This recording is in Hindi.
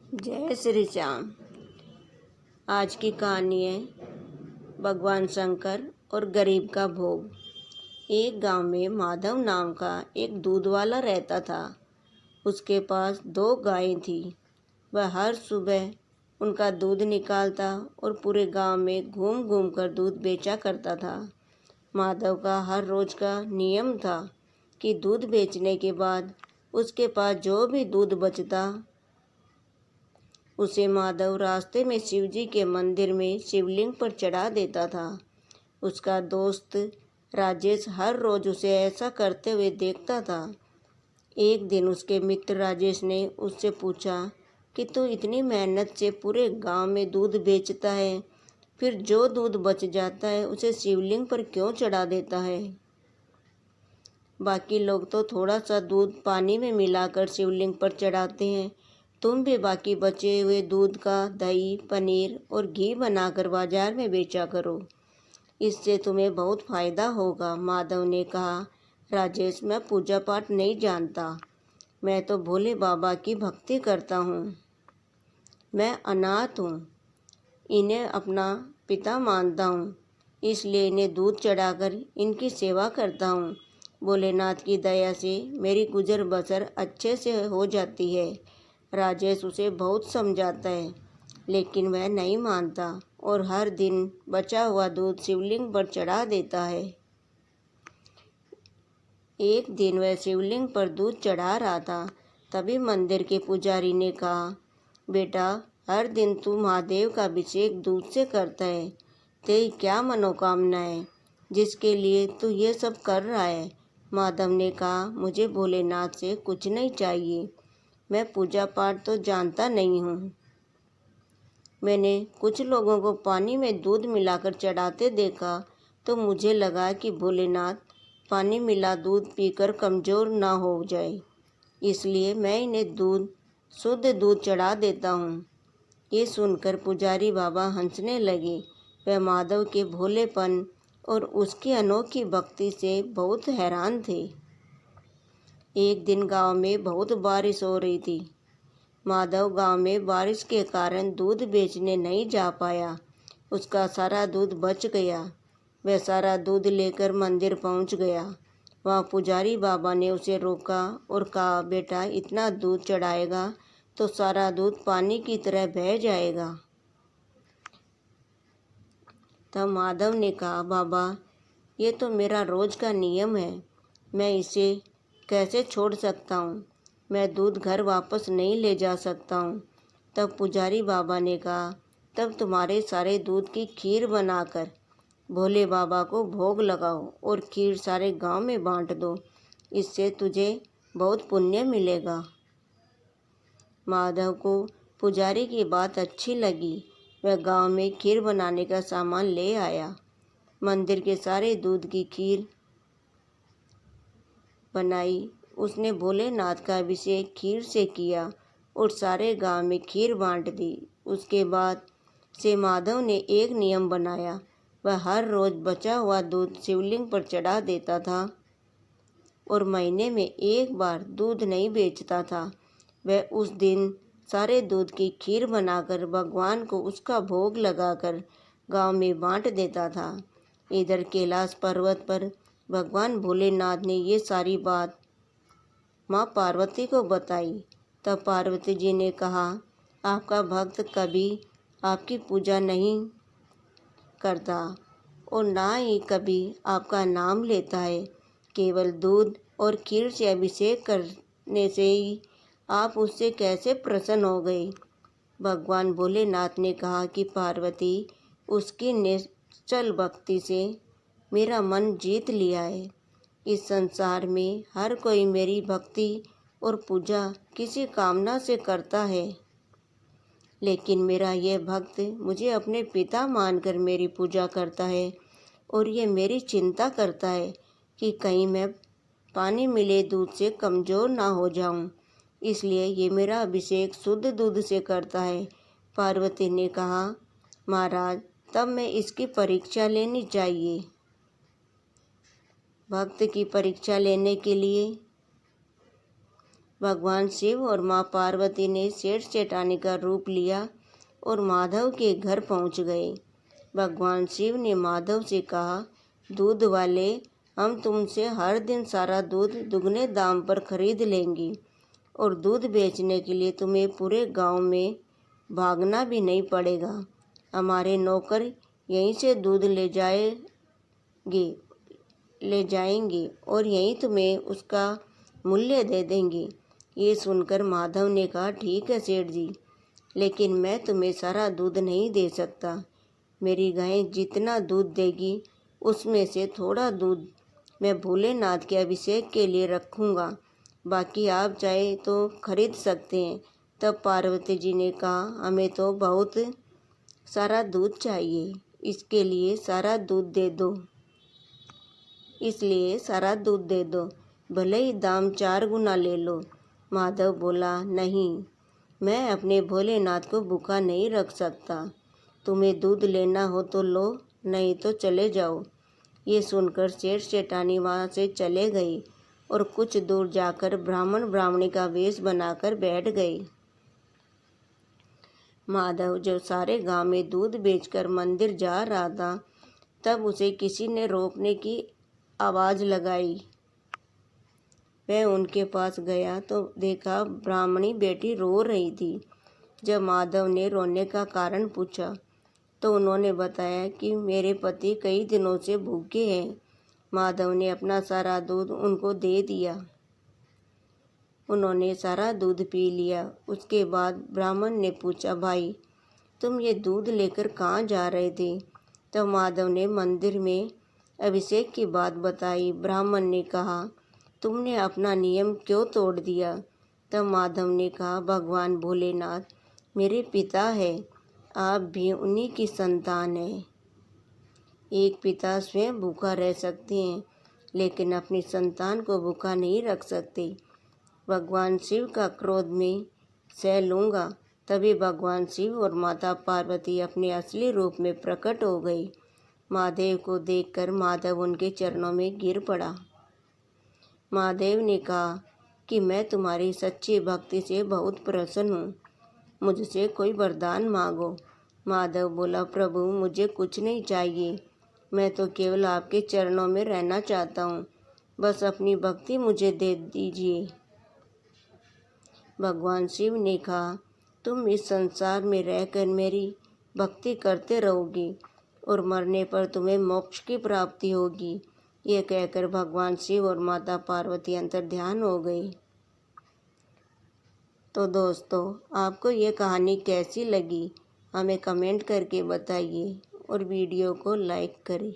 जय श्री श्याम। आज की कहानी है भगवान शंकर और गरीब का भोग। एक गांव में माधव नाम का एक दूध वाला रहता था। उसके पास 2 गायें थी। वह हर सुबह उनका दूध निकालता और पूरे गांव में घूम घूम कर दूध बेचा करता था। माधव का हर रोज का नियम था कि दूध बेचने के बाद उसके पास जो भी दूध बचता उसे माधव रास्ते में शिवजी के मंदिर में शिवलिंग पर चढ़ा देता था। उसका दोस्त राजेश हर रोज उसे ऐसा करते हुए देखता था। एक दिन उसके मित्र राजेश ने उससे पूछा कि तू इतनी मेहनत से पूरे गांव में दूध बेचता है, फिर जो दूध बच जाता है उसे शिवलिंग पर क्यों चढ़ा देता है? बाकी लोग तो थोड़ा सा दूध पानी में मिलाकर शिवलिंग पर चढ़ाते हैं। तुम भी बाकी बचे हुए दूध का दही, पनीर और घी बनाकर बाजार में बेचा करो। इससे तुम्हें बहुत फायदा होगा। माधव ने कहा, राजेश, मैं पूजा पाठ नहीं जानता। मैं तो भोले बाबा की भक्ति करता हूँ। मैं अनाथ हूँ। इन्हें अपना पिता मानता हूँ, इसलिए इन्हें दूध चढ़ाकर इनकी सेवा करता हूँ। भोलेनाथ की दया से मेरी गुजर बसर अच्छे से हो जाती है। राजेश उसे बहुत समझाता है, लेकिन वह नहीं मानता और हर दिन बचा हुआ दूध शिवलिंग पर चढ़ा देता है। एक दिन वह शिवलिंग पर दूध चढ़ा रहा था, तभी मंदिर के पुजारी ने कहा, बेटा, हर दिन तू महादेव का अभिषेक दूध से करता है। तेरी क्या मनोकामना है जिसके लिए तू ये सब कर रहा है? माधव ने कहा, मुझे भोलेनाथ से कुछ नहीं चाहिए। मैं पूजा पाठ तो जानता नहीं हूँ। मैंने कुछ लोगों को पानी में दूध मिलाकर चढ़ाते देखा तो मुझे लगा कि भोलेनाथ पानी मिला दूध पीकर कमज़ोर ना हो जाए, इसलिए मैं इन्हें शुद्ध दूध चढ़ा देता हूँ। ये सुनकर पुजारी बाबा हंसने लगे। वह माधव के भोलेपन और उसकी अनोखी भक्ति से बहुत हैरान थे। एक दिन गांव में बहुत बारिश हो रही थी। माधव गांव में बारिश के कारण दूध बेचने नहीं जा पाया। उसका सारा दूध बच गया। वह सारा दूध लेकर मंदिर पहुंच गया। वहां पुजारी बाबा ने उसे रोका और कहा, बेटा, इतना दूध चढ़ाएगा तो सारा दूध पानी की तरह बह जाएगा। तब माधव ने कहा, बाबा, ये तो मेरा रोज का नियम है। मैं इसे कैसे छोड़ सकता हूँ? मैं दूध घर वापस नहीं ले जा सकता हूँ। तब पुजारी बाबा ने कहा, तब तुम्हारे सारे दूध की खीर बनाकर भोले बाबा को भोग लगाओ और खीर सारे गांव में बांट दो। इससे तुझे बहुत पुण्य मिलेगा। माधव को पुजारी की बात अच्छी लगी। वह गांव में खीर बनाने का सामान ले आया। मंदिर के सारे दूध की खीर बनाई। उसने भोलेनाथ का अभिषेक खीर से किया और सारे गांव में खीर बांट दी। उसके बाद से माधव ने एक नियम बनाया। वह हर रोज बचा हुआ दूध शिवलिंग पर चढ़ा देता था और महीने में एक बार दूध नहीं बेचता था। वह उस दिन सारे दूध की खीर बनाकर भगवान को उसका भोग लगाकर गांव में बांट देता था। इधर कैलाश पर्वत पर भगवान भोलेनाथ ने ये सारी बात माँ पार्वती को बताई। तब पार्वती जी ने कहा, आपका भक्त कभी आपकी पूजा नहीं करता और ना ही कभी आपका नाम लेता है। केवल दूध और खीर से अभिषेक करने से ही आप उससे कैसे प्रसन्न हो गए? भगवान भोलेनाथ ने कहा कि पार्वती, उसकी निश्चल भक्ति से मेरा मन जीत लिया है। इस संसार में हर कोई मेरी भक्ति और पूजा किसी कामना से करता है, लेकिन मेरा यह भक्त मुझे अपने पिता मानकर मेरी पूजा करता है और ये मेरी चिंता करता है कि कहीं मैं पानी मिले दूध से कमज़ोर ना हो जाऊं, इसलिए ये मेरा अभिषेक शुद्ध दूध से करता है। पार्वती ने कहा, महाराज, तब मैं इसकी परीक्षा लेनी चाहिए। भक्त की परीक्षा लेने के लिए भगवान शिव और माँ पार्वती ने सेठ सेठानी का रूप लिया और माधव के घर पहुँच गए। भगवान शिव ने माधव से कहा, दूध वाले, हम तुमसे हर दिन सारा दूध दुगने दाम पर खरीद लेंगे और दूध बेचने के लिए तुम्हें पूरे गांव में भागना भी नहीं पड़ेगा। हमारे नौकर यहीं से दूध ले जाएंगे और यहीं तुम्हें उसका मूल्य दे देंगे। ये सुनकर माधव ने कहा, ठीक है सेठ जी, लेकिन मैं तुम्हें सारा दूध नहीं दे सकता। मेरी गाय जितना दूध देगी उसमें से थोड़ा दूध मैं भोलेनाथ के अभिषेक के लिए रखूँगा, बाकी आप चाहे तो खरीद सकते हैं। तब पार्वती जी ने कहा, हमें तो बहुत सारा दूध चाहिए, इसलिए सारा दूध दे दो, भले ही दाम 4 गुना ले लो। माधव बोला, नहीं, मैं अपने भोलेनाथ को भूखा नहीं रख सकता। तुम्हें दूध लेना हो तो लो, नहीं तो चले जाओ। ये सुनकर सेठ सेठानी वहाँ से चले गई और कुछ दूर जाकर ब्राह्मण ब्राह्मणी का वेश बनाकर बैठ गए। माधव जब सारे गांव में दूध बेचकर मंदिर जा रहा था, तब उसे किसी ने रोकने की आवाज़ लगाई। वह उनके पास गया तो देखा ब्राह्मणी बेटी रो रही थी। जब माधव ने रोने का कारण पूछा तो उन्होंने बताया कि मेरे पति कई दिनों से भूखे हैं। माधव ने अपना सारा दूध उनको दे दिया। उन्होंने सारा दूध पी लिया। उसके बाद ब्राह्मण ने पूछा, भाई, तुम ये दूध लेकर कहाँ जा रहे थे? तब माधव ने मंदिर में अभिषेक की बात बताई। ब्राह्मण ने कहा, तुमने अपना नियम क्यों तोड़ दिया? तब माधव ने कहा, भगवान भोलेनाथ मेरे पिता है, आप भी उन्हीं की संतान हैं। एक पिता स्वयं भूखा रह सकते हैं, लेकिन अपनी संतान को भूखा नहीं रख सकते। भगवान शिव का क्रोध में सह लूँगा। तभी भगवान शिव और माता पार्वती अपने असली रूप में प्रकट हो गई। महादेव को देखकर माधव उनके चरणों में गिर पड़ा। महादेव ने कहा कि मैं तुम्हारी सच्ची भक्ति से बहुत प्रसन्न हूँ, मुझसे कोई वरदान मांगो। माधव बोला, प्रभु, मुझे कुछ नहीं चाहिए, मैं तो केवल आपके चरणों में रहना चाहता हूँ, बस अपनी भक्ति मुझे दे दीजिए। भगवान शिव ने कहा, तुम इस संसार में रहकर मेरी भक्ति करते रहोगे और मरने पर तुम्हें मोक्ष की प्राप्ति होगी। ये कहकर भगवान शिव और माता पार्वती अंतर्ध्यान हो गई। तो दोस्तों, आपको ये कहानी कैसी लगी हमें कमेंट करके बताइए और वीडियो को लाइक करें।